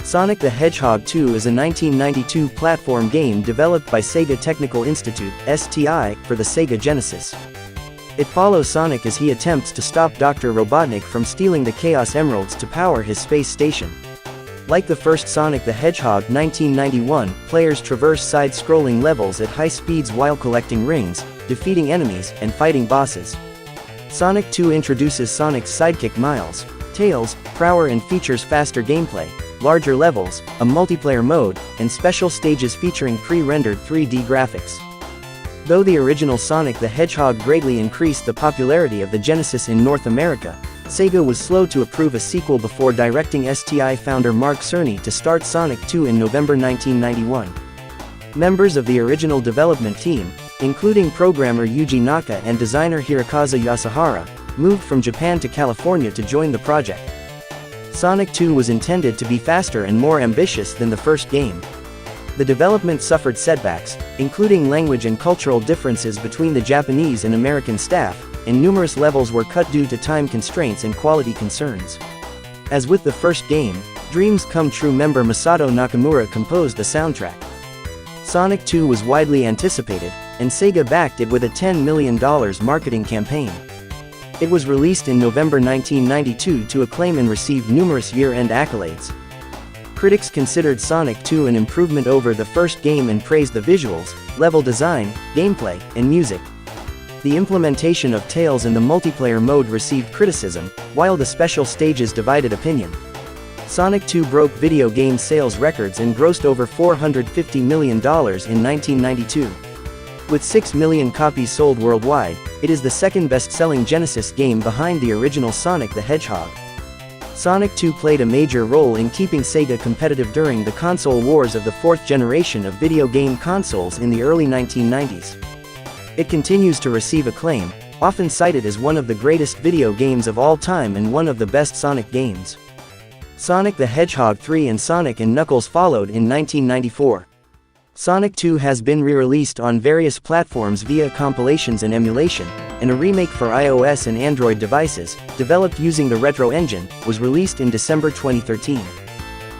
Sonic the Hedgehog 2 is a 1992 platform game developed by Sega Technical Institute (STI) for the Sega Genesis. It follows Sonic as he attempts to stop Dr. Robotnik from stealing the Chaos Emeralds to power his space station. Like the first Sonic the Hedgehog 1991, players traverse side-scrolling levels at high speeds while collecting rings, defeating enemies, and fighting bosses. Sonic 2 introduces Sonic's sidekick Miles, Tails, Prower and features faster gameplay, larger levels, a multiplayer mode, and special stages featuring pre-rendered 3D graphics. Though the original Sonic the Hedgehog greatly increased the popularity of the Genesis in North America, Sega was slow to approve a sequel before directing STI founder Mark Cerny to start Sonic 2 in November 1991. Members of the original development team, including programmer Yuji Naka and designer Hirokazu Yasuhara, moved from Japan to California to join the project. Sonic 2 was intended to be faster and more ambitious than the first game. The development suffered setbacks, including language and cultural differences between the Japanese and American staff, and numerous levels were cut due to time constraints and quality concerns. As with the first game, Dreams Come True member Masato Nakamura composed the soundtrack. Sonic 2 was widely anticipated, and Sega backed it with a $10 million marketing campaign. It was released in November 1992 to acclaim and received numerous year-end accolades. Critics considered Sonic 2 an improvement over the first game and praised the visuals, level design, gameplay, and music. The implementation of Tails in the multiplayer mode received criticism, while the special stages divided opinion. Sonic 2 broke video game sales records and grossed over $450 million in 1992. With 6 million copies sold worldwide, it is the second best-selling Genesis game behind the original Sonic the Hedgehog. Sonic 2 played a major role in keeping Sega competitive during the console wars of the fourth generation of video game consoles in the early 1990s. It continues to receive acclaim, often cited as one of the greatest video games of all time and one of the best Sonic games. Sonic the Hedgehog 3 and Sonic & Knuckles followed in 1994. Sonic 2 has been re-released on various platforms via compilations and emulation, and a remake for iOS and Android devices, developed using the Retro engine, was released in December 2013.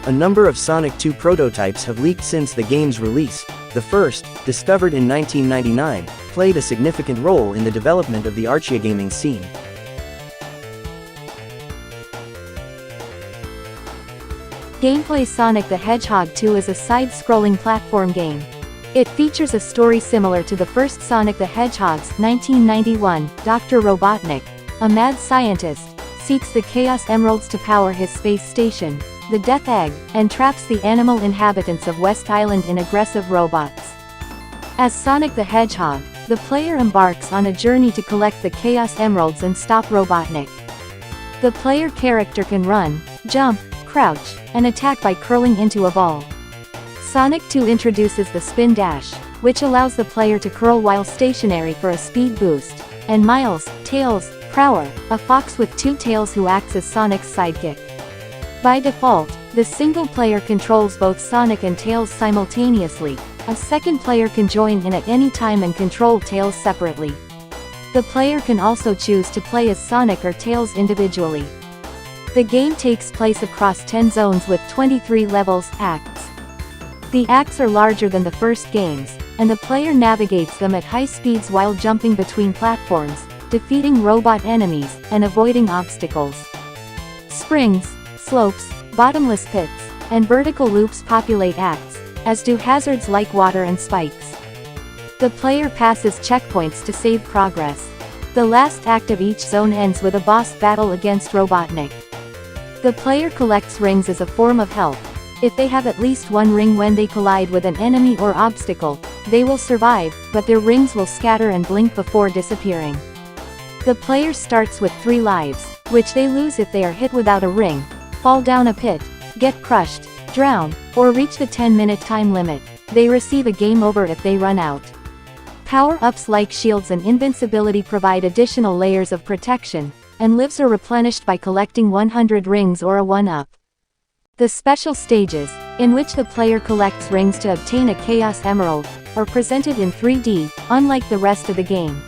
A number of Sonic 2 prototypes have leaked since the game's release. The first, discovered in 1999, played a significant role in the development of the arcade gaming scene. Gameplay: Sonic the Hedgehog 2 is a side-scrolling platform game. It features a story similar to the first Sonic the Hedgehog's 1991. Dr. Robotnik, a mad scientist, seeks the Chaos Emeralds to power his space station, the Death Egg, and traps the animal inhabitants of West Island in aggressive robots. As Sonic the Hedgehog, the player embarks on a journey to collect the Chaos Emeralds and stop Robotnik. The player character can run, jump, crouch, and attack by curling into a ball. Sonic 2 introduces the Spin Dash, which allows the player to curl while stationary for a speed boost, and Miles, Tails, Prower, a fox with two tails who acts as Sonic's sidekick. By default, the single player controls both Sonic and Tails simultaneously. A second player can join in at any time and control Tails separately. The player can also choose to play as Sonic or Tails individually. The game takes place across 10 zones with 23 levels, acts. The acts are larger than the first games, and the player navigates them at high speeds while jumping between platforms, defeating robot enemies, and avoiding obstacles. Springs, slopes, bottomless pits, and vertical loops populate acts, as do hazards like water and spikes. The player passes checkpoints to save progress. The last act of each zone ends with a boss battle against Robotnik. The player collects rings as a form of health. If they have at least one ring when they collide with an enemy or obstacle, they will survive, but their rings will scatter and blink before disappearing. The player starts with 3 lives, which they lose if they are hit without a ring, fall down a pit, get crushed, drown, or reach the 10-minute time limit. They receive a game over if they run out. Power-ups like shields and invincibility provide additional layers of protection, and lives are replenished by collecting 100 rings or a 1-up. The special stages, in which the player collects rings to obtain a Chaos Emerald, are presented in 3D, unlike the rest of the game.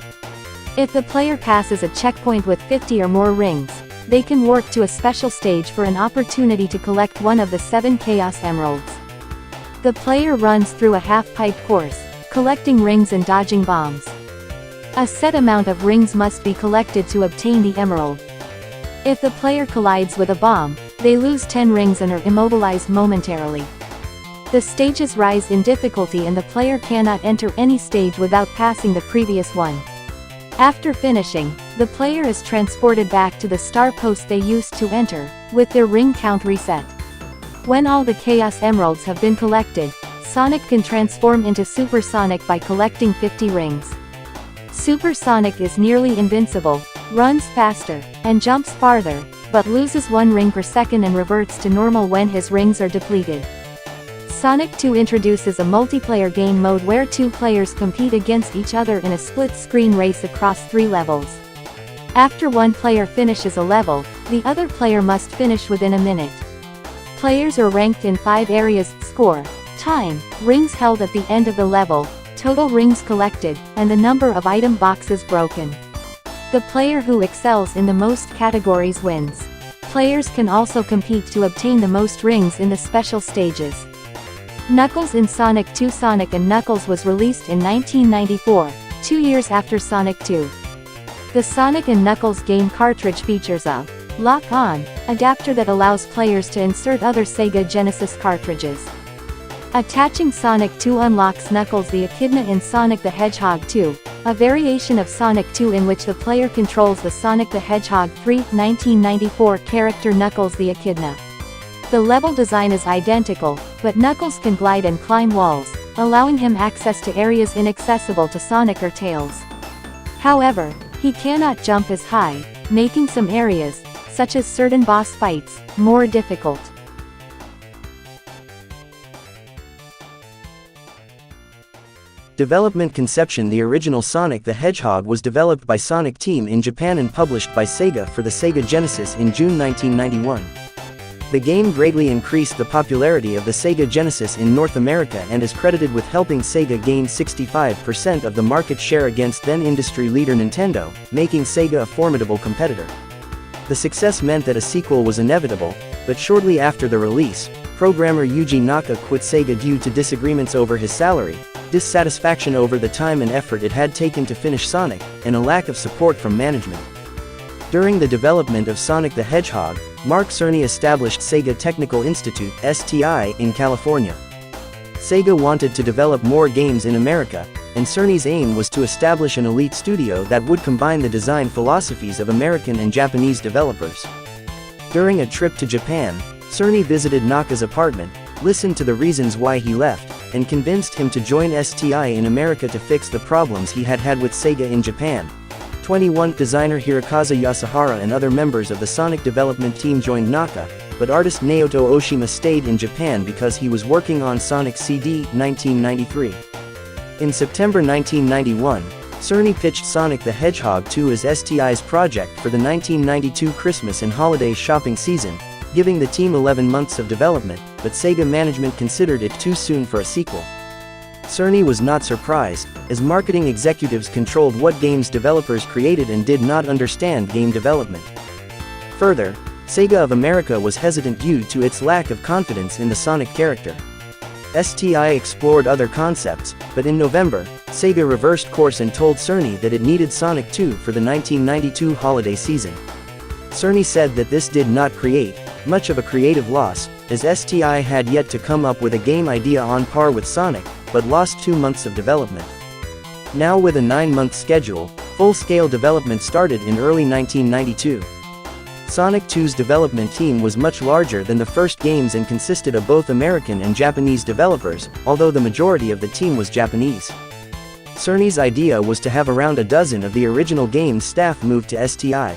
If the player passes a checkpoint with 50 or more rings, they can warp to a special stage for an opportunity to collect one of the 7 Chaos Emeralds. The player runs through a half-pipe course, collecting rings and dodging bombs. A set amount of rings must be collected to obtain the emerald. If the player collides with a bomb, they lose 10 rings and are immobilized momentarily. The stages rise in difficulty and the player cannot enter any stage without passing the previous one. After finishing, the player is transported back to the star post they used to enter, with their ring count reset. When all the Chaos Emeralds have been collected, Sonic can transform into Super Sonic by collecting 50 rings. Super Sonic is nearly invincible, runs faster, and jumps farther, but loses 1 ring per second and reverts to normal when his rings are depleted. Sonic 2 introduces a multiplayer game mode where 2 players compete against each other in a split-screen race across 3 levels. After one player finishes a level, the other player must finish within a minute. Players are ranked in 5 areas: score, time, rings held at the end of the level, total rings collected, and the number of item boxes broken. The player who excels in the most categories wins. Players can also compete to obtain the most rings in the special stages. Knuckles in Sonic 2. Sonic & Knuckles was released in 1994, 2 years after Sonic 2. The Sonic & Knuckles game cartridge features a lock-on adapter that allows players to insert other Sega Genesis cartridges. Attaching Sonic 2 unlocks Knuckles the Echidna in Sonic the Hedgehog 2, a variation of Sonic 2 in which the player controls the Sonic the Hedgehog 3, 1994 character Knuckles the Echidna. The level design is identical, but Knuckles can glide and climb walls, allowing him access to areas inaccessible to Sonic or Tails. However, he cannot jump as high, making some areas, such as certain boss fights, more difficult. Development conception. The original Sonic the Hedgehog was developed by Sonic Team in Japan and published by Sega for the Sega Genesis in June 1991. The game greatly increased the popularity of the Sega Genesis in North America and is credited with helping Sega gain 65% of the market share against then-industry leader Nintendo, making Sega a formidable competitor. The success meant that a sequel was inevitable, but shortly after the release, programmer Yuji Naka quit Sega due to disagreements over his salary, dissatisfaction over the time and effort it had taken to finish Sonic, and a lack of support from management. During the development of Sonic the Hedgehog, Mark Cerny established Sega Technical Institute (STI) in California. Sega wanted to develop more games in America, and Cerny's aim was to establish an elite studio that would combine the design philosophies of American and Japanese developers. During a trip to Japan, Cerny visited Naka's apartment, listened to the reasons why he left, and convinced him to join STI in America to fix the problems he had had with Sega in Japan. 21 designer Hirokazu Yasuhara and other members of the Sonic development team joined Naka, but artist Naoto Oshima stayed in Japan because he was working on Sonic CD 1993. In September 1991, Cerny pitched Sonic the Hedgehog 2 as STI's project for the 1992 Christmas and holiday shopping season, giving the team 11 months of development, but Sega management considered it too soon for a sequel. Cerny was not surprised, as marketing executives controlled what games developers created and did not understand game development. Further, Sega of America was hesitant due to its lack of confidence in the Sonic character. STI explored other concepts, but in November, Sega reversed course and told Cerny that it needed Sonic 2 for the 1992 holiday season. Cerny said that this did not create much of a creative loss, as STI had yet to come up with a game idea on par with Sonic, but lost 2 months of development. Now with a 9-month schedule, full-scale development started in early 1992. Sonic 2's development team was much larger than the first games and consisted of both American and Japanese developers, although the majority of the team was Japanese. Cerny's idea was to have around a dozen of the original game's staff move to STI.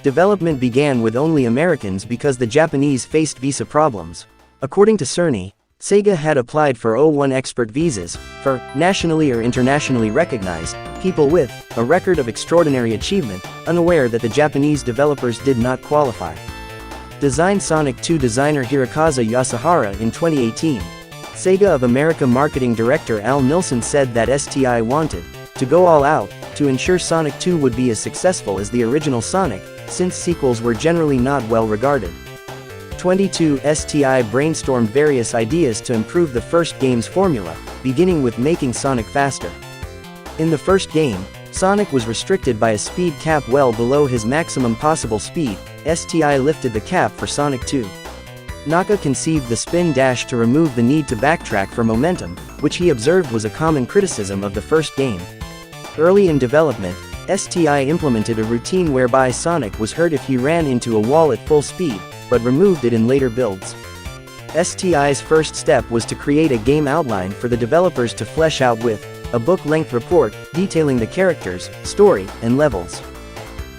Development began with only Americans because the Japanese faced visa problems. According to Cerny, Sega had applied for O1 expert visas, for nationally or internationally recognized people with a record of extraordinary achievement, unaware that the Japanese developers did not qualify. Designed Sonic 2 designer Hirokazu Yasuhara in 2018. Sega of America marketing director Al Nilsson said that STI wanted to go all out to ensure Sonic 2 would be as successful as the original Sonic, since sequels were generally not well regarded. 22STI brainstormed various ideas to improve the first game's formula, beginning with making Sonic faster. In the first game, Sonic was restricted by a speed cap well below his maximum possible speed. STI lifted the cap for Sonic 2. Naka conceived the spin dash to remove the need to backtrack for momentum, which he observed was a common criticism of the first game. Early in development, STI implemented a routine whereby Sonic was hurt if he ran into a wall at full speed, but removed it in later builds. STI's first step was to create a game outline for the developers to flesh out with a book-length report detailing the characters, story, and levels.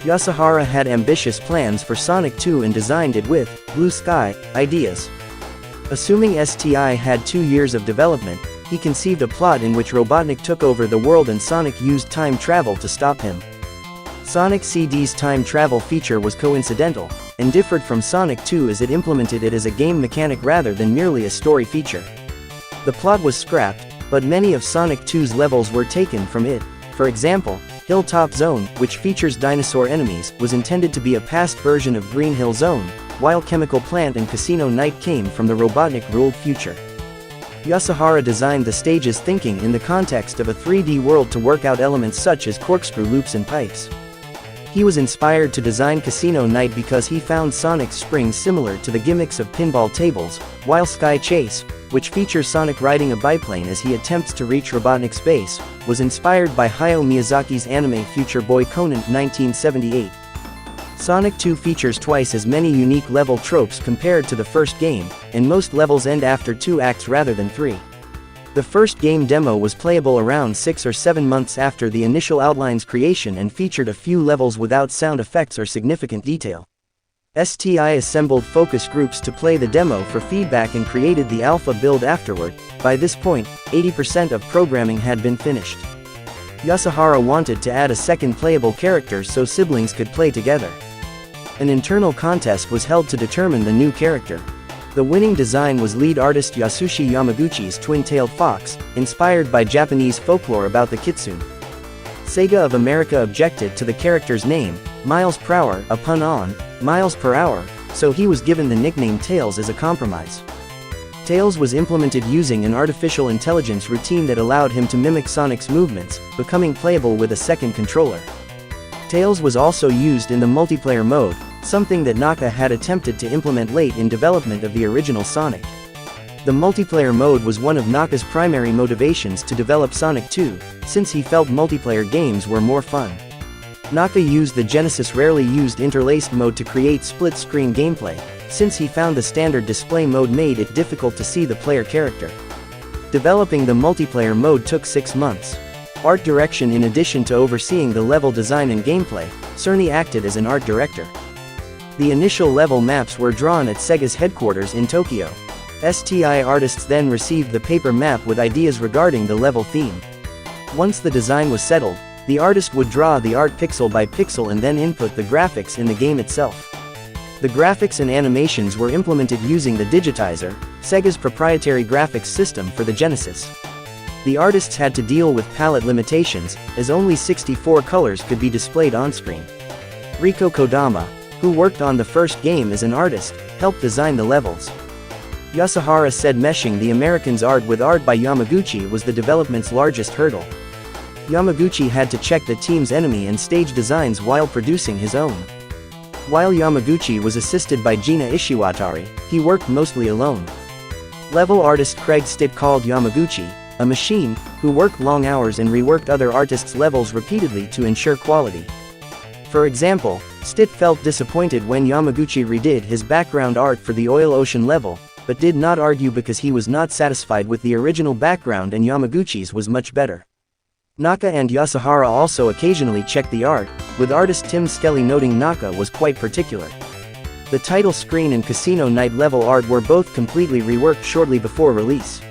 Yasuhara had ambitious plans for Sonic 2 and designed it with blue sky ideas. Assuming STI had 2 years of development, he conceived a plot in which Robotnik took over the world and Sonic used time travel to stop him. Sonic CD's time travel feature was coincidental, and differed from Sonic 2 as it implemented it as a game mechanic rather than merely a story feature. The plot was scrapped, but many of Sonic 2's levels were taken from it. For example, Hilltop Zone, which features dinosaur enemies, was intended to be a past version of Green Hill Zone, while Chemical Plant and Casino Night came from the Robotnik-ruled future. Yasuhara designed the stages thinking in the context of a 3D world to work out elements such as corkscrew loops and pipes. He was inspired to design Casino Night because he found Sonic's springs similar to the gimmicks of pinball tables, while Sky Chase, which features Sonic riding a biplane as he attempts to reach Robotnik's base, was inspired by Hayao Miyazaki's anime Future Boy Conan 1978. Sonic 2 features twice as many unique level tropes compared to the first game, and most levels end after 2 acts rather than 3. The first game demo was playable around 6 or 7 months after the initial outline's creation and featured a few levels without sound effects or significant detail. STI assembled focus groups to play the demo for feedback and created the alpha build afterward. By this point, 80% of programming had been finished. Yasuhara wanted to add a second playable character so siblings could play together. An internal contest was held to determine the new character. The winning design was lead artist Yasushi Yamaguchi's twin-tailed fox, inspired by Japanese folklore about the kitsune. Sega of America objected to the character's name, Miles per Hour, a pun on miles per hour, so he was given the nickname Tails as a compromise. Tails was implemented using an artificial intelligence routine that allowed him to mimic Sonic's movements, becoming playable with a second controller. Tails was also used in the multiplayer mode, something that Naka had attempted to implement late in development of the original Sonic. The multiplayer mode was one of Naka's primary motivations to develop Sonic 2, since he felt multiplayer games were more fun. Naka used the Genesis' rarely used interlaced mode to create split-screen gameplay, since he found the standard display mode made it difficult to see the player character. Developing the multiplayer mode took 6 months. Art direction. In addition to overseeing the level design and gameplay, Cerny acted as an art director. The initial level maps were drawn at Sega's headquarters in Tokyo. STI artists then received the paper map with ideas regarding the level theme. Once the design was settled, the artist would draw the art pixel by pixel and then input the graphics in the game itself. The graphics and animations were implemented using the Digitizer, Sega's proprietary graphics system for the Genesis. The artists had to deal with palette limitations, as only 64 colors could be displayed on-screen. Riko Kodama, who worked on the first game as an artist, helped design the levels. Yasuhara said meshing the Americans' art with art by Yamaguchi was the development's largest hurdle. Yamaguchi had to check the team's enemy and stage designs while producing his own. While Yamaguchi was assisted by Gina Ishiwatari, he worked mostly alone. Level artist Craig Stitt called Yamaguchi a machine, who worked long hours and reworked other artists' levels repeatedly to ensure quality. For example, Stitt felt disappointed when Yamaguchi redid his background art for the Oil Ocean level, but did not argue because he was not satisfied with the original background and Yamaguchi's was much better. Naka and Yasuhara also occasionally checked the art, with artist Tim Skelly noting Naka was quite particular. The title screen and Casino Night level art were both completely reworked shortly before release.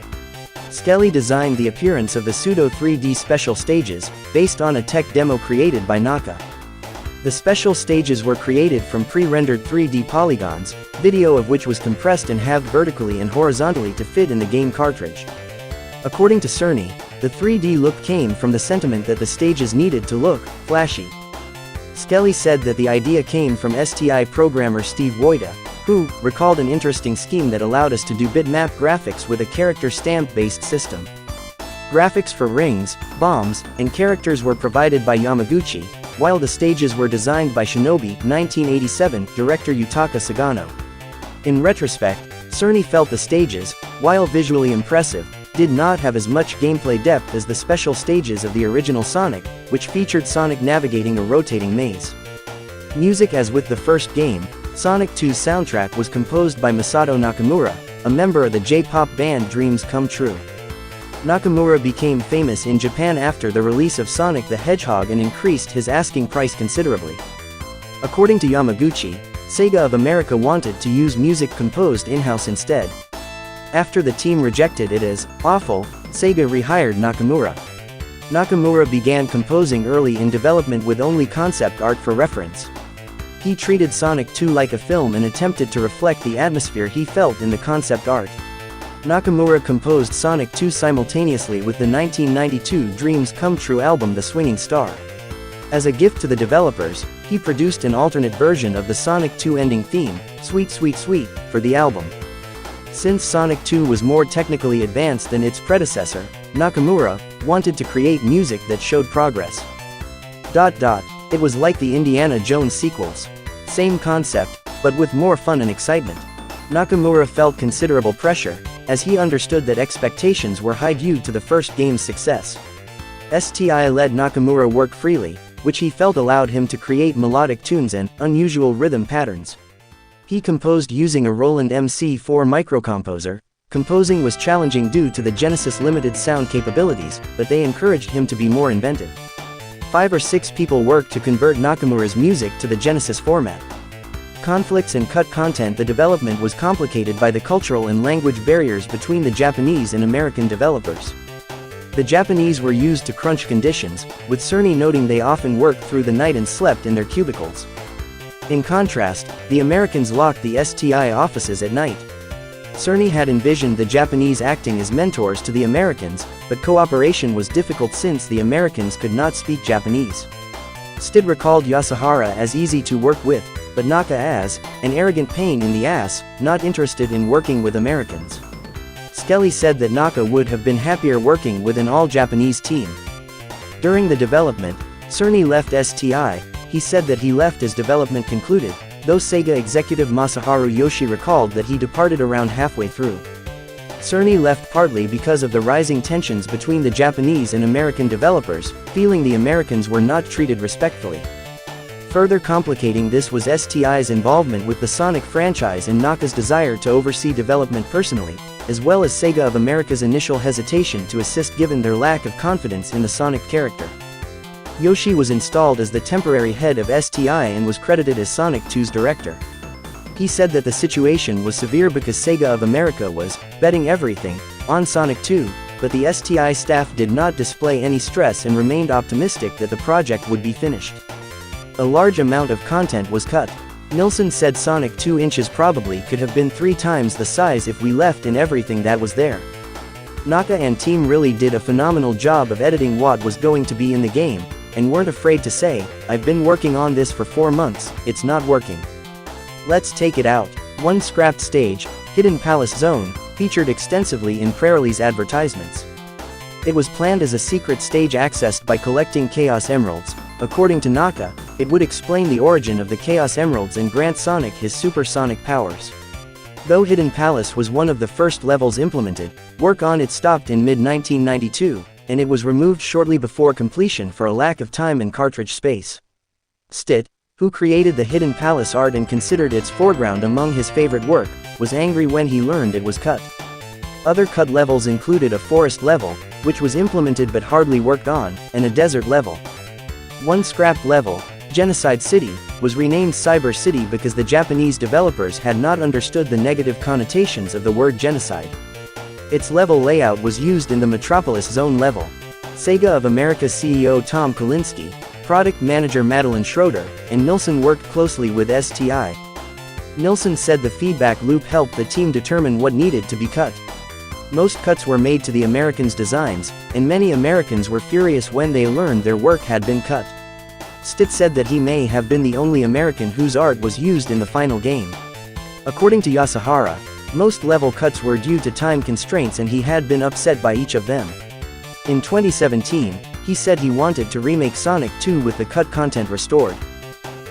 Skelly designed the appearance of the pseudo 3D special stages, based on a tech demo created by Naka. The special stages were created from pre-rendered 3D polygons, video of which was compressed and halved vertically and horizontally to fit in the game cartridge. According to Cerny, The 3D look came from the sentiment that the stages needed to look flashy. Skelly said that the idea came from STI programmer Steve Wojda, who recalled an interesting scheme that allowed us to do bitmap graphics with a character stamp-based system. Graphics for rings, bombs, and characters were provided by Yamaguchi, while the stages were designed by Shinobi 1987 director Yutaka Sagano. In retrospect, Cerny felt the stages, while visually impressive, did not have as much gameplay depth as the special stages of the original Sonic, which featured Sonic navigating a rotating maze. Music. As with the first game, Sonic 2's soundtrack was composed by Masato Nakamura, a member of the J-pop band Dreams Come True. Nakamura became famous in Japan after the release of Sonic the Hedgehog and increased his asking price considerably. According to Yamaguchi, Sega of America wanted to use music composed in-house instead. After the team rejected it as awful, Sega rehired Nakamura. Nakamura began composing early in development with only concept art for reference. He treated Sonic 2 like a film and attempted to reflect the atmosphere he felt in the concept art. Nakamura composed Sonic 2 simultaneously with the 1992 Dreams Come True album The Swinging Star. As a gift to the developers, he produced an alternate version of the Sonic 2 ending theme, Sweet Sweet Sweet, for the album. Since Sonic 2 was more technically advanced than its predecessor, Nakamura wanted to create music that showed progress. It was like the Indiana Jones sequels. Same concept, but with more fun and excitement. Nakamura felt considerable pressure, as he understood that expectations were high due to the first game's success. STI let Nakamura work freely, which he felt allowed him to create melodic tunes and unusual rhythm patterns. He composed using a Roland MC4 microcomposer. Composing was challenging due to the Genesis' limited sound capabilities, but they encouraged him to be more inventive. 5 or 6 people worked to convert Nakamura's music to the Genesis format. Conflicts and cut content. The development was complicated by the cultural and language barriers between the Japanese and American developers. The Japanese were used to crunch conditions, with Cerny noting they often worked through the night and slept in their cubicles. In contrast, the Americans locked the STI offices at night. Cerny had envisioned the Japanese acting as mentors to the Americans, but cooperation was difficult since the Americans could not speak Japanese. Stid recalled Yasuhara as easy to work with, but Naka as an arrogant pain in the ass, not interested in working with Americans. Skelly said that Naka would have been happier working with an all-Japanese team. During the development, Cerny left STI. He said that he left as development concluded, though Sega executive Masaharu Yoshi recalled that he departed around halfway through. Cerny left partly because of the rising tensions between the Japanese and American developers, feeling the Americans were not treated respectfully. Further complicating this was STI's involvement with the Sonic franchise and Naka's desire to oversee development personally, as well as Sega of America's initial hesitation to assist given their lack of confidence in the Sonic character. Yoshi was installed as the temporary head of STI and was credited as Sonic 2's director. He said that the situation was severe because Sega of America was betting everything on Sonic 2, but the STI staff did not display any stress and remained optimistic that the project would be finished. A large amount of content was cut. Nilsson said Sonic 2 inches probably could have been 3 times the size if we left in everything that was there. Naka and team really did a phenomenal job of editing what was going to be in the game, and weren't afraid to say, "I've been working on this for 4 months, it's not working. Let's take it out." One scrapped stage, Hidden Palace Zone, featured extensively in Prairie advertisements. It was planned as a secret stage accessed by collecting Chaos Emeralds. According to Naka, it would explain the origin of the Chaos Emeralds and grant Sonic his supersonic powers. Though Hidden Palace was one of the first levels implemented, work on it stopped in mid-1992, and it was removed shortly before completion for a lack of time and cartridge space. Stitt, who created the Hidden Palace art and considered its foreground among his favorite work, was angry when he learned it was cut. Other cut levels included a forest level, which was implemented but hardly worked on, and a desert level. One scrapped level, Genocide City, was renamed Cyber City because the Japanese developers had not understood the negative connotations of the word genocide. Its level layout was used in the Metropolis Zone level. Sega of America CEO Tom Kalinske, product manager Madeline Schroeder, and Nilsson worked closely with STI. Nilsson said the feedback loop helped the team determine what needed to be cut. Most cuts were made to the Americans' designs, and many Americans were furious when they learned their work had been cut. Stitt said that he may have been the only American whose art was used in the final game. According to Yasuhara, most level cuts were due to time constraints and he had been upset by each of them. In 2017, he said he wanted to remake Sonic 2 with the cut content restored.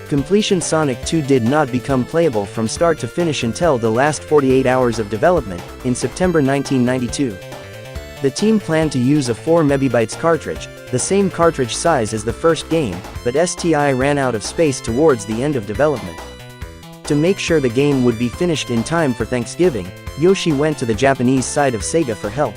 Completion Sonic 2 did not become playable from start to finish until the last 48 hours of development, in September 1992. The team planned to use a 4 MB cartridge, the same cartridge size as the first game, but STI ran out of space towards the end of development. To make sure the game would be finished in time for Thanksgiving, Yoshi went to the Japanese side of Sega for help.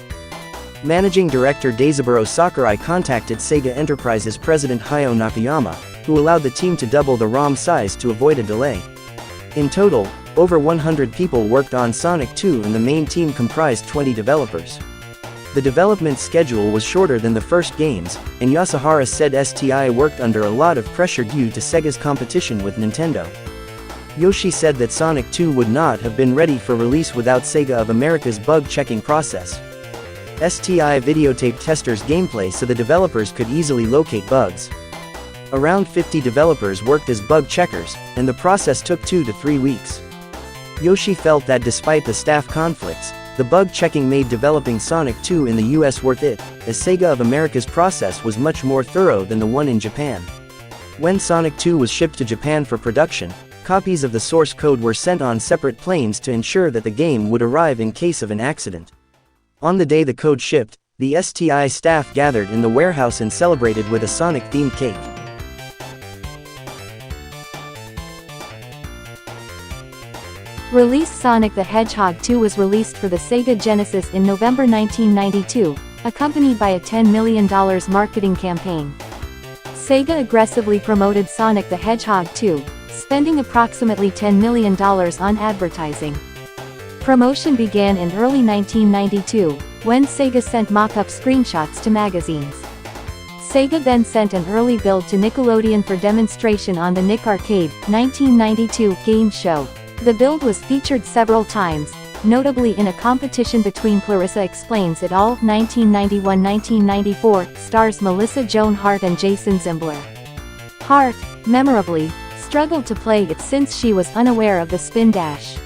Managing Director Daisaburo Sakurai contacted Sega Enterprises President Hayao Nakayama, who allowed the team to double the ROM size to avoid a delay. In total, over 100 people worked on Sonic 2 and the main team comprised 20 developers. The development schedule was shorter than the first games, and Yasuhara said STI worked under a lot of pressure due to Sega's competition with Nintendo. Yoshi said that Sonic 2 would not have been ready for release without Sega of America's bug-checking process. STI videotaped testers' gameplay so the developers could easily locate bugs. Around 50 developers worked as bug checkers, and the process took 2 to 3 weeks. Yoshi felt that despite the staff conflicts, the bug checking made developing Sonic 2 in the US worth it, as Sega of America's process was much more thorough than the one in Japan. When Sonic 2 was shipped to Japan for production, copies of the source code were sent on separate planes to ensure that the game would arrive in case of an accident. On the day the code shipped, the STI staff gathered in the warehouse and celebrated with a Sonic-themed cake. Release Sonic the Hedgehog 2 was released for the Sega Genesis in November 1992, accompanied by a $10 million marketing campaign. Sega aggressively promoted Sonic the Hedgehog 2, spending approximately $10 million on advertising. Promotion began in early 1992, when Sega sent mock-up screenshots to magazines. Sega then sent an early build to Nickelodeon for demonstration on the Nick Arcade 1992 game show. The build was featured several times, notably in a competition between Clarissa Explains It All 1991-1994, stars Melissa Joan Hart and Jason Zimbler. Hart, memorably, struggled to play it since she was unaware of the spin dash.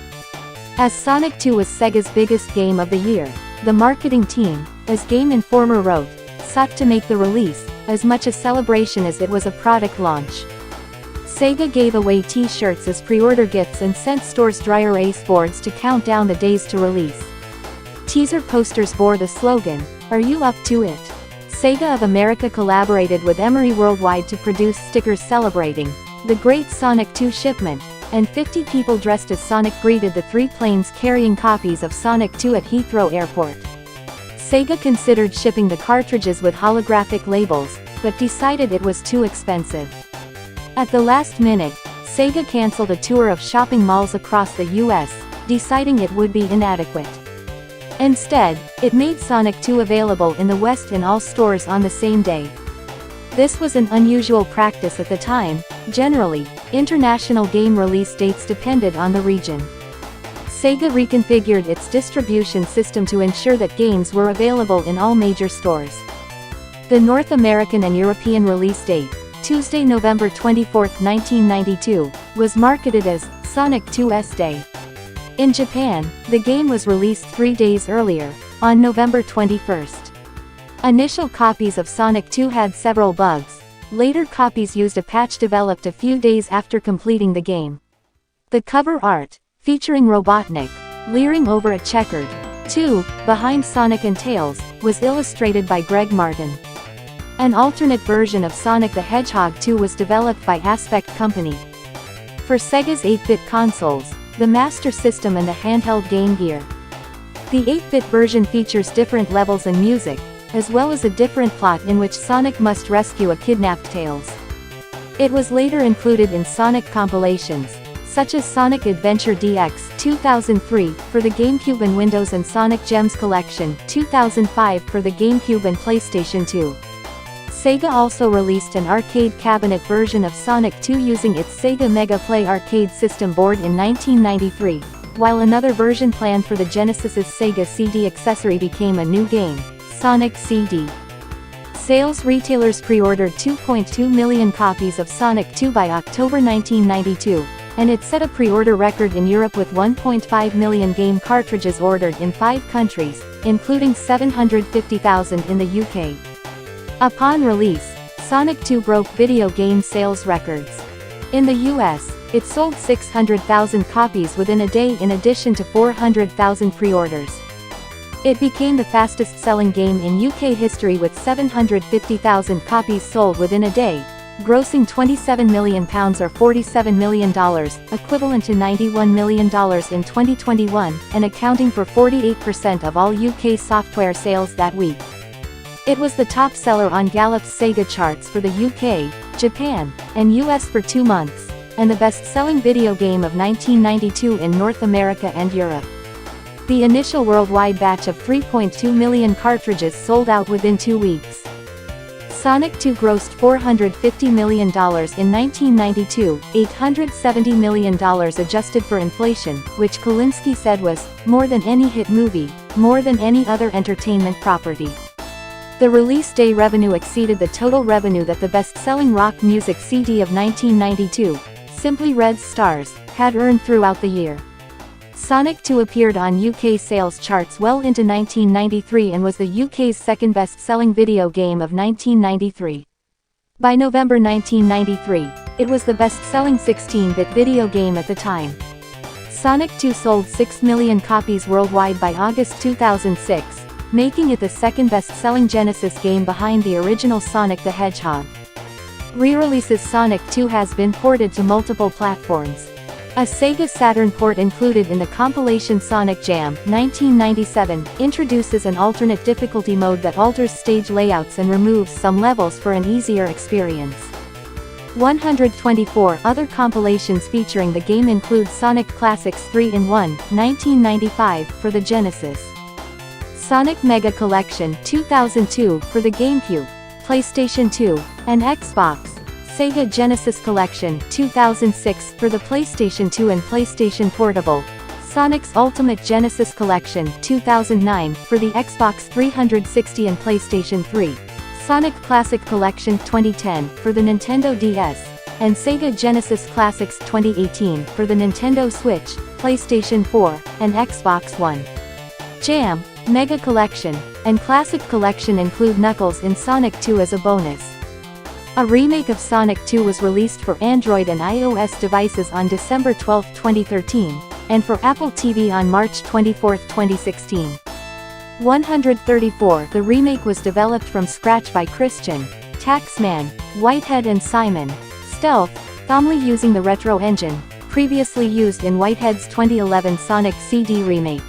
As Sonic 2 was Sega's biggest game of the year, the marketing team, as Game Informer wrote, sought to make the release as much a celebration as it was a product launch. Sega gave away t-shirts as pre-order gifts and sent stores dry erase boards to count down the days to release. Teaser posters bore the slogan, "Are you up to it?" Sega of America collaborated with Emery Worldwide to produce stickers celebrating the great Sonic 2 shipment, and 50 people dressed as Sonic greeted the 3 planes carrying copies of Sonic 2 at Heathrow Airport. Sega considered shipping the cartridges with holographic labels, but decided it was too expensive. At the last minute, Sega canceled a tour of shopping malls across the US, deciding it would be inadequate. Instead, it made Sonic 2 available in the West in all stores on the same day. This was an unusual practice at the time. Generally, international game release dates depended on the region. Sega reconfigured its distribution system to ensure that games were available in all major stores. The North American and European release date, Tuesday, November 24, 1992, was marketed as Sonic 2's Day. In Japan, the game was released 3 days earlier, on November 21. Initial copies of Sonic 2 had several bugs. Later copies used a patch developed a few days after completing the game. The cover art, featuring Robotnik, leering over a checkered 2 behind Sonic and Tails, was illustrated by Greg Martin. An alternate version of Sonic the Hedgehog 2 was developed by Aspect Company. For Sega's 8-bit consoles, the Master System and the handheld Game Gear. The 8-bit version features different levels and music, as well as a different plot in which Sonic must rescue a kidnapped Tails. It was later included in Sonic compilations, such as Sonic Adventure DX 2003 for the GameCube and Windows and Sonic Gems Collection 2005 for the GameCube and PlayStation 2. Sega also released an arcade cabinet version of Sonic 2 using its Sega Mega Play arcade system board in 1993. while another version planned for the Genesis's Sega CD accessory became a new game, Sonic CD. Sales retailers pre-ordered 2.2 million copies of Sonic 2 by October 1992, and it set a pre-order record in Europe with 1.5 million game cartridges ordered in 5 countries, including 750,000 in the UK. Upon release, Sonic 2 broke video game sales records. In the US, it sold 600,000 copies within a day in addition to 400,000 pre-orders. It became the fastest-selling game in UK history with 750,000 copies sold within a day, grossing £27 million or $47 million, equivalent to $91 million in 2021, and accounting for 48% of all UK software sales that week. It was the top seller on Gallup's Sega charts for the UK, Japan, and US for 2 months, and the best-selling video game of 1992 in North America and Europe. The initial worldwide batch of 3.2 million cartridges sold out within 2 weeks. Sonic 2 grossed $450 million in 1992, $870 million adjusted for inflation, which Kalinske said was, more than any hit movie, more than any other entertainment property. The release day revenue exceeded the total revenue that the best-selling rock music CD of 1992, Simply Red Stars, had earned throughout the year. Sonic 2 appeared on UK sales charts well into 1993 and was the UK's second best-selling video game of 1993. By November 1993, it was the best-selling 16-bit video game at the time. Sonic 2 sold 6 million copies worldwide by August 2006, making it the second best-selling Genesis game behind the original Sonic the Hedgehog. Re-releases Sonic 2 has been ported to multiple platforms. A Sega Saturn port included in the compilation Sonic Jam, 1997, introduces an alternate difficulty mode that alters stage layouts and removes some levels for an easier experience. 124 other compilations featuring the game include Sonic Classics 3-in-1, 1995, for the Genesis. Sonic Mega Collection, 2002, for the GameCube, PlayStation 2, and Xbox. Sega Genesis Collection, 2006, for the PlayStation 2 and PlayStation Portable. Sonic's Ultimate Genesis Collection, 2009, for the Xbox 360 and PlayStation 3. Sonic Classic Collection, 2010, for the Nintendo DS. And Sega Genesis Classics 2018, for the Nintendo Switch, PlayStation 4, and Xbox One. Jam, Mega Collection, and Classic Collection include Knuckles in Sonic 2 as a bonus. A remake of Sonic 2 was released for Android and iOS devices on December 12, 2013, and for Apple TV on March 24, 2016. 134. The remake was developed from scratch by Christian, Taxman, Whitehead and Simon Stealth, Thomley using the Retro engine, previously used in Whitehead's 2011 Sonic CD remake.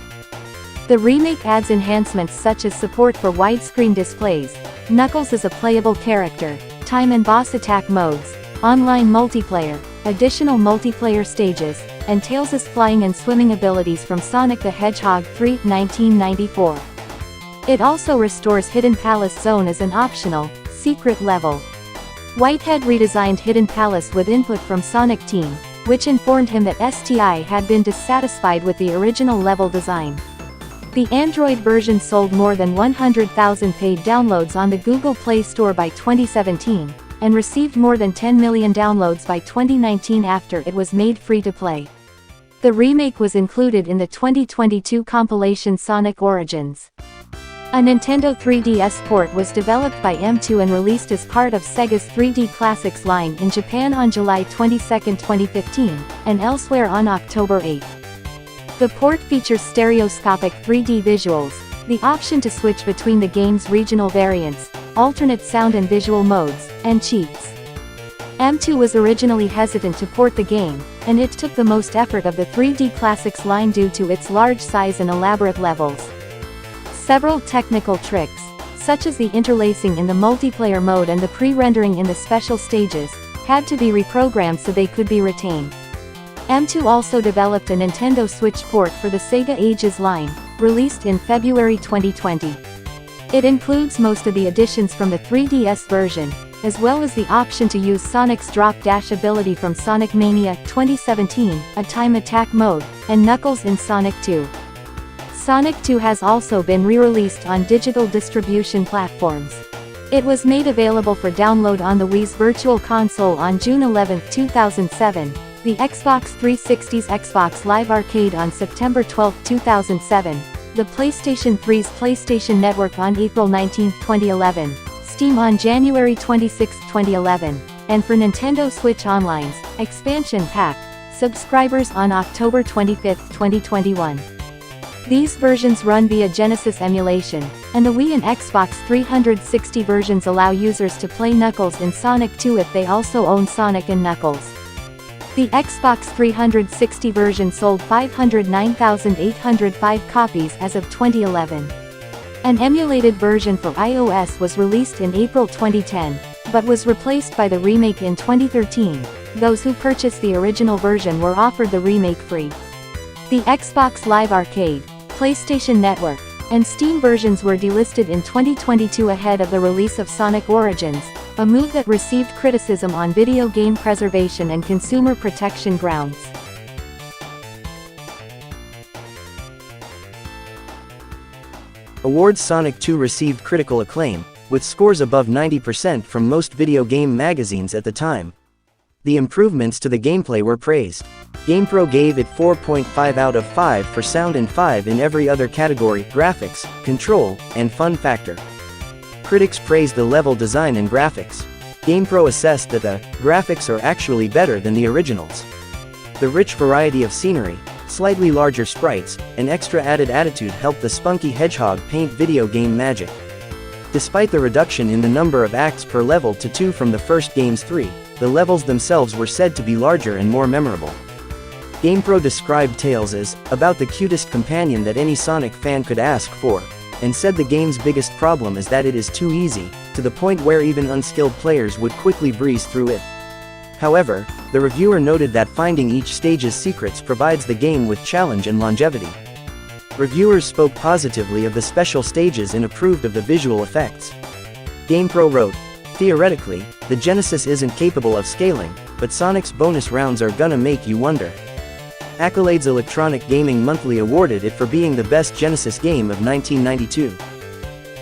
The remake adds enhancements such as support for widescreen displays, Knuckles as a playable character, time and boss attack modes, online multiplayer, additional multiplayer stages, and Tails' flying and swimming abilities from Sonic the Hedgehog 3, 1994. It also restores Hidden Palace Zone as an optional, secret level. Whitehead redesigned Hidden Palace with input from Sonic Team, which informed him that STI had been dissatisfied with the original level design. The Android version sold more than 100,000 paid downloads on the Google Play Store by 2017, and received more than 10 million downloads by 2019 after it was made free to play. The remake was included in the 2022 compilation Sonic Origins. A Nintendo 3DS port was developed by M2 and released as part of Sega's 3D Classics line in Japan on July 22, 2015, and elsewhere on October 8. The port features stereoscopic 3D visuals, the option to switch between the game's regional variants, alternate sound and visual modes, and cheats. M2 was originally hesitant to port the game, and it took the most effort of the 3D Classics line due to its large size and elaborate levels. Several technical tricks, such as the interlacing in the multiplayer mode and the pre-rendering in the special stages, had to be reprogrammed so they could be retained. M2 also developed a Nintendo Switch port for the Sega Ages line, released in February 2020. It includes most of the additions from the 3DS version, as well as the option to use Sonic's drop dash ability from Sonic Mania 2017, a time attack mode, and Knuckles in Sonic 2. Sonic 2 has also been re-released on digital distribution platforms. It was made available for download on the Wii's Virtual Console on June 11, 2007, the Xbox 360's Xbox Live Arcade on September 12, 2007, the PlayStation 3's PlayStation Network on April 19, 2011, Steam on January 26, 2011, and for Nintendo Switch Online's Expansion Pack subscribers on October 25, 2021. These versions run via Genesis emulation, and the Wii and Xbox 360 versions allow users to play Knuckles in Sonic 2 if they also own Sonic and Knuckles. The Xbox 360 version sold 509,805 copies as of 2011. An emulated version for iOS was released in April 2010, but was replaced by the remake in 2013. Those who purchased the original version were offered the remake free. The Xbox Live Arcade, PlayStation Network, and Steam versions were delisted in 2022 ahead of the release of Sonic Origins, a move that received criticism on video game preservation and consumer protection grounds. Awards. Sonic 2 received critical acclaim, with scores above 90% from most video game magazines at the time. The improvements to the gameplay were praised. GamePro gave it 4.5 out of 5 for sound and 5 in every other category: graphics, control, and fun factor. Critics praised the level design and graphics. GamePro assessed that the graphics are actually better than the originals. The rich variety of scenery, slightly larger sprites, and extra added attitude helped the spunky Hedgehog paint video game magic. Despite the reduction in the number of acts per level to 2 from the first game's 3, the levels themselves were said to be larger and more memorable. GamePro described Tails as about the cutest companion that any Sonic fan could ask for, and said the game's biggest problem is that it is too easy, to the point where even unskilled players would quickly breeze through it. However, the reviewer noted that finding each stage's secrets provides the game with challenge and longevity. Reviewers spoke positively of the special stages and approved of the visual effects. GamePro wrote, "Theoretically, the Genesis isn't capable of scaling, but Sonic's bonus rounds are gonna make you wonder." Accolades. Electronic Gaming Monthly awarded it for being the best Genesis game of 1992.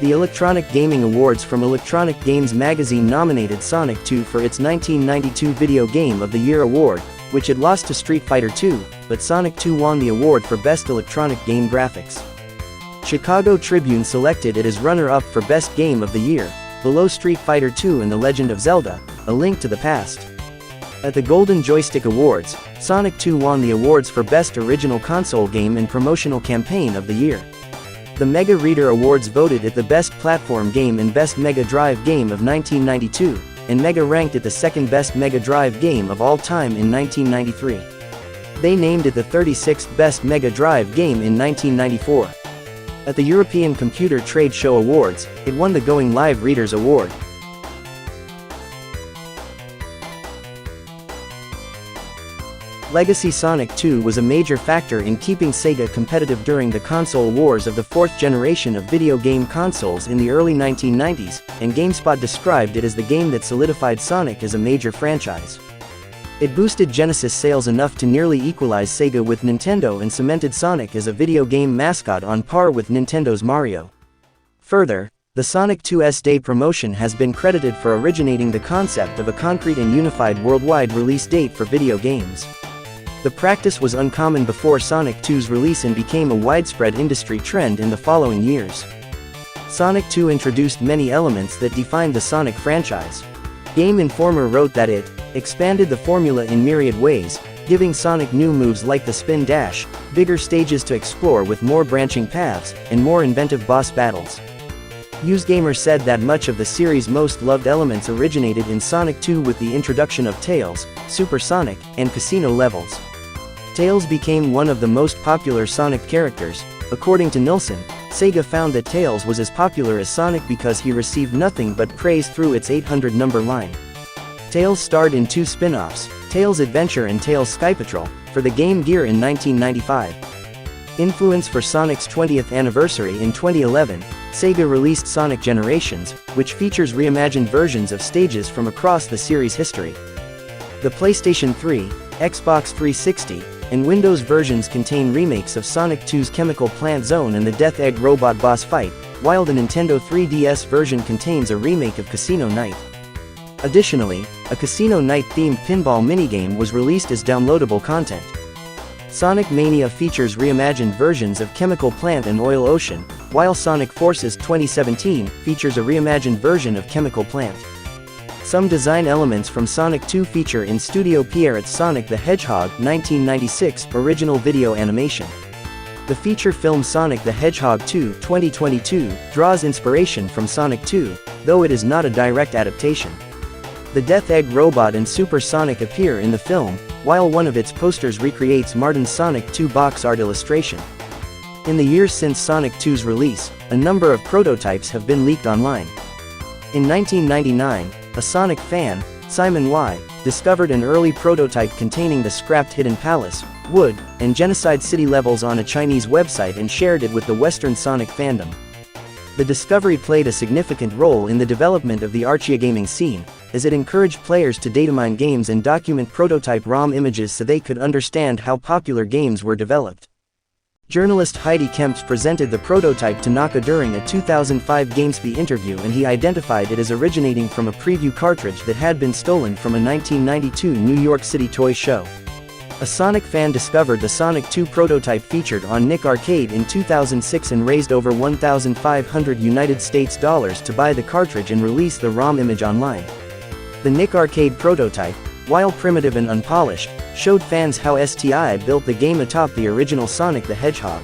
The Electronic Gaming Awards from Electronic Games magazine nominated Sonic 2 for its 1992 Video Game of the Year award, which it lost to Street Fighter II, but Sonic 2 won the award for Best Electronic Game Graphics. Chicago Tribune selected it as runner-up for Best Game of the Year, below Street Fighter II and The Legend of Zelda: A Link to the Past. At the Golden Joystick Awards, Sonic 2 won the awards for Best Original Console Game and Promotional Campaign of the Year. The Mega Reader Awards voted it the Best Platform Game and Best Mega Drive Game of 1992, and Mega ranked it the second best Mega Drive game of all time in 1993. They named it the 36th best Mega Drive game in 1994. At the European Computer Trade Show Awards, it won the Going Live Readers Award. Legacy. Sonic 2 was a major factor in keeping Sega competitive during the console wars of the fourth generation of video game consoles in the early 1990s, and GameSpot described it as the game that solidified Sonic as a major franchise. It boosted Genesis sales enough to nearly equalize Sega with Nintendo and cemented Sonic as a video game mascot on par with Nintendo's Mario. Further, the Sonic 2's Day promotion has been credited for originating the concept of a concrete and unified worldwide release date for video games. The practice was uncommon before Sonic 2's release and became a widespread industry trend in the following years. Sonic 2 introduced many elements that defined the Sonic franchise. Game Informer wrote that it expanded the formula in myriad ways, giving Sonic new moves like the spin dash, bigger stages to explore with more branching paths, and more inventive boss battles. Usegamer said that much of the series' most loved elements originated in Sonic 2 with the introduction of Tails, Super Sonic, and Casino levels. Tails became one of the most popular Sonic characters. According to Nielsen, Sega found that Tails was as popular as Sonic because he received nothing but praise through its 800 number line. Tails starred in 2 spin-offs, Tails Adventure and Tails Sky Patrol, for the Game Gear in 1995. Influence for Sonic's 20th anniversary in 2011, Sega released Sonic Generations, which features reimagined versions of stages from across the series' history. The PlayStation 3, Xbox 360, and Windows versions contain remakes of Sonic 2's Chemical Plant Zone and the Death Egg Robot Boss Fight, while the Nintendo 3DS version contains a remake of Casino Night. Additionally, a Casino Night-themed pinball minigame was released as downloadable content. Sonic Mania features reimagined versions of Chemical Plant and Oil Ocean, while Sonic Forces 2017 features a reimagined version of Chemical Plant. Some design elements from Sonic 2 feature in Studio Pierrett's Sonic the Hedgehog 1996 original video animation. The feature film Sonic the Hedgehog 2 2022 draws inspiration from Sonic 2, though it is not a direct adaptation. The Death Egg Robot and Super Sonic appear in the film, while one of its posters recreates Martin's Sonic 2 box art illustration. In the years since Sonic 2's release, a number of prototypes have been leaked online. In 1999, a Sonic fan, Simon Y., discovered an early prototype containing the scrapped Hidden Palace, Wood, and Genocide City levels on a Chinese website and shared it with the Western Sonic fandom. The discovery played a significant role in the development of the archaeogaming scene, as it encouraged players to datamine games and document prototype ROM images so they could understand how popular games were developed. Journalist Heidi Kemps presented the prototype to Naka during a 2005 GameSpy interview, and he identified it as originating from a preview cartridge that had been stolen from a 1992 New York City toy show. A Sonic fan discovered the Sonic 2 prototype featured on Nick Arcade in 2006 and raised over $1,500 United States dollars to buy the cartridge and release the ROM image online. The Nick Arcade prototype, while primitive and unpolished, showed fans how STI built the game atop the original Sonic the Hedgehog.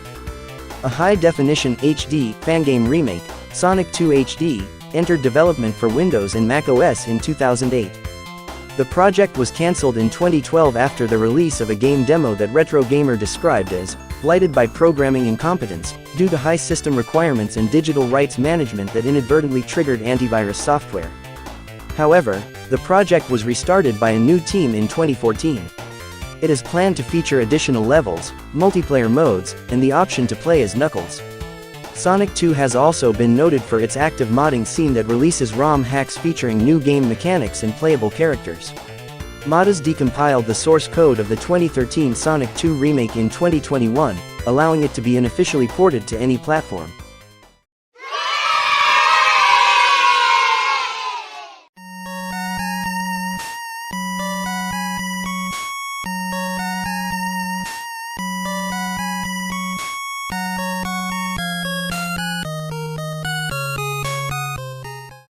A high-definition HD fangame remake, Sonic 2 HD, entered development for Windows and macOS in 2008. The project was cancelled in 2012 after the release of a game demo that Retro Gamer described as blighted by programming incompetence, due to high system requirements and digital rights management that inadvertently triggered antivirus software. However, the project was restarted by a new team in 2014. It is planned to feature additional levels, multiplayer modes, and the option to play as Knuckles. Sonic 2 has also been noted for its active modding scene that releases ROM hacks featuring new game mechanics and playable characters. Modders decompiled the source code of the 2013 Sonic 2 remake in 2021, allowing it to be unofficially ported to any platform.